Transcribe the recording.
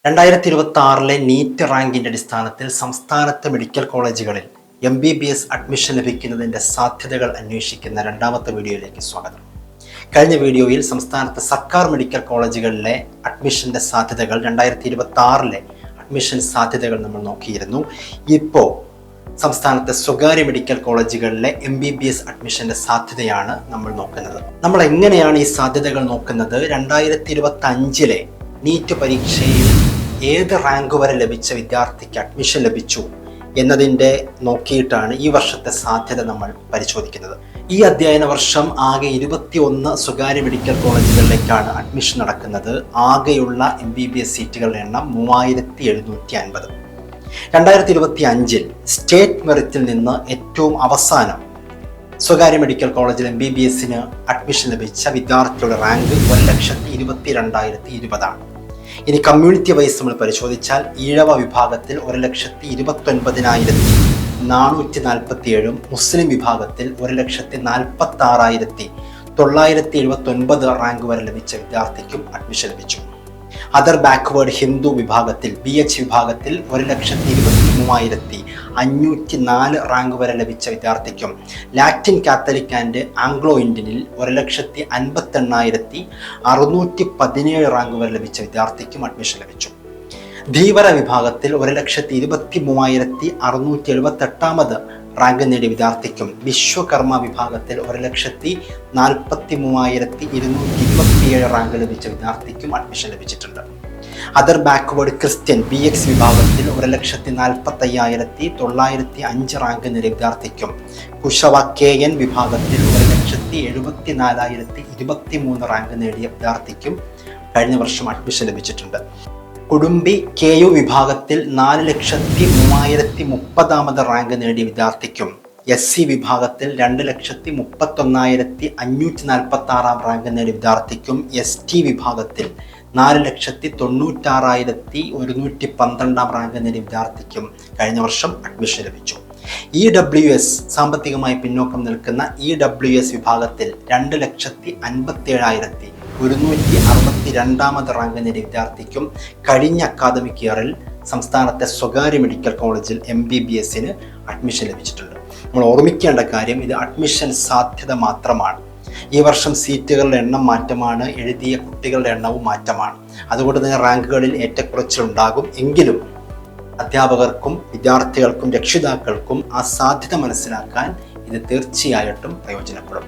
2026 NEET റാങ്കിന്റെ അടിസ്ഥാനത്തിൽ സംസ്ഥാനത്തെ medical കോളേജുകളിൽ MBBS അഡ്മിഷൻ ലഭിക്കുന്നതിന്റെ സാധ്യതകൾ അന്വേഷിക്കുന്ന രണ്ടാമത്തെ വീഡിയോയിലേക്ക് സ്വാഗതം. കഴിഞ്ഞ വീഡിയോയിൽ സംസ്ഥാനത്തെ സർക്കാർ മെഡിക്കൽ കോളേജുകളിലെ അഡ്മിഷന്റെ സാധ്യതകൾ 2026 അഡ്മിഷൻ സാധ്യതകൾ നമ്മൾ നോക്കിയിരുന്നു. ഇപ്പോൾ സംസ്ഥാനത്തെ സ്വകാര്യ മെഡിക്കൽ കോളേജുകളിലെ MBBS അഡ്മിഷന്റെ സാധ്യതയാണ് നമ്മൾ നോക്കുന്നത്. നമ്മൾ എങ്ങനെയാണ് ഈ സാധ്യതകൾ നോക്കുന്നത്? 2025 നീറ്റ് പരീക്ഷയിൽ ഏത് റാങ്ക് വരെ ലഭിച്ച വിദ്യാർത്ഥിക്ക് അഡ്മിഷൻ ലഭിച്ചു എന്നതിൻ്റെ നോക്കിയിട്ടാണ് ഈ വർഷത്തെ സാധ്യത നമ്മൾ പരിശോധിക്കുന്നത്. ഈ അധ്യയന വർഷം ആകെ 21 സ്വകാര്യ മെഡിക്കൽ കോളേജുകളിലേക്കാണ് അഡ്മിഷൻ നടക്കുന്നത്. ആകെയുള്ള MBBS സീറ്റുകളുടെ എണ്ണം 3750. 2025 സ്റ്റേറ്റ് മെറിറ്റിൽ നിന്ന് ഏറ്റവും അവസാനം സ്വകാര്യ മെഡിക്കൽ കോളേജിൽ MBBSന് അഡ്മിഷൻ ലഭിച്ച വിദ്യാർത്ഥിയുടെ റാങ്ക് 1,22,020 ആണ്. ഇനി കമ്മ്യൂണിറ്റി വൈസ് നമ്മൾ പരിശോധിച്ചാൽ ഈഴവ വിഭാഗത്തിൽ 1,29,447, മുസ്ലിം വിഭാഗത്തിൽ 1,46,979 റാങ്ക് വരെ ലഭിച്ച വിദ്യാർത്ഥിക്കും അഡ്മിഷൻ ലഭിച്ചു. അതർ ബാക്ക്വേർഡ് ഹിന്ദു വിഭാഗത്തിൽ BH വിഭാഗത്തിൽ 1,23,504 റാങ്ക് വരെ ലഭിച്ച വിദ്യാർത്ഥിക്കും, ലാറ്റിൻ കാത്തലിക് ആൻഡ് ആംഗ്ലോ ഇന്ത്യനിൽ 1,58,617 റാങ്ക് വരെ ലഭിച്ച വിദ്യാർത്ഥിക്കും അഡ്മിഷൻ ലഭിച്ചു. ധീവര വിഭാഗത്തിൽ 1,23,678 റാങ്ക് നേടിയ വിദ്യാർത്ഥിക്കും, വിശ്വകർമ്മ വിഭാഗത്തിൽ 1,43,227 റാങ്ക് ലഭിച്ച വിദ്യാർത്ഥിക്കും അഡ്മിഷൻ ലഭിച്ചിട്ടുണ്ട്. അതർ ബാക്ക്വേർഡ് ക്രിസ്ത്യൻ BX വിഭാഗത്തിൽ 1,45,905 റാങ്ക് നേടിയ വിദ്യാർത്ഥിക്കും, കുശവ KN വിഭാഗത്തിൽ 1,74,023 റാങ്ക് നേടിയ വിദ്യാർത്ഥിക്കും കഴിഞ്ഞ വർഷം അഡ്മിഷൻ ലഭിച്ചിട്ടുണ്ട്. കുടുംബി KU വിഭാഗത്തിൽ 4,03,030 റാങ്ക് നേടിയ വിദ്യാർത്ഥിക്കും, SC വിഭാഗത്തിൽ 2,31,546 റാങ്ക് നേടിയ വിദ്യാർത്ഥിക്കും, ST വിഭാഗത്തിൽ 4,96,112 റാങ്ക് നേടിയ വിദ്യാർത്ഥിക്കും കഴിഞ്ഞ വർഷം അഡ്മിഷൻ ലഭിച്ചു. EWS സാമ്പത്തികമായി പിന്നോക്കം നിൽക്കുന്ന EWS വിഭാഗത്തിൽ 2,57,162 റാങ്ക് നേടിയ വിദ്യാർത്ഥിക്കും കഴിഞ്ഞ അക്കാദമിക് ഇയറിൽ സംസ്ഥാനത്തെ സ്വകാര്യ മെഡിക്കൽ കോളേജിൽ MBBSന് അഡ്മിഷൻ ലഭിച്ചിട്ടുണ്ട്. നമ്മൾ ഓർമ്മിക്കേണ്ട കാര്യം, ഇത് അഡ്മിഷൻ സാധ്യത മാത്രമാണ്. ഈ വർഷം സീറ്റുകളുടെ എണ്ണം മാറ്റമാണ്, എഴുതിയ കുട്ടികളുടെ എണ്ണവും മാറ്റമാണ്. അതുകൊണ്ട് തന്നെ റാങ്കുകളിൽ ഏറ്റക്കുറച്ചിലുണ്ടാകും. എങ്കിലും അധ്യാപകർക്കും വിദ്യാർത്ഥികൾക്കും രക്ഷിതാക്കൾക്കും ആ സാധ്യത മനസ്സിലാക്കാൻ ഇത് തീർച്ചയായിട്ടും പ്രയോജനപ്പെടും.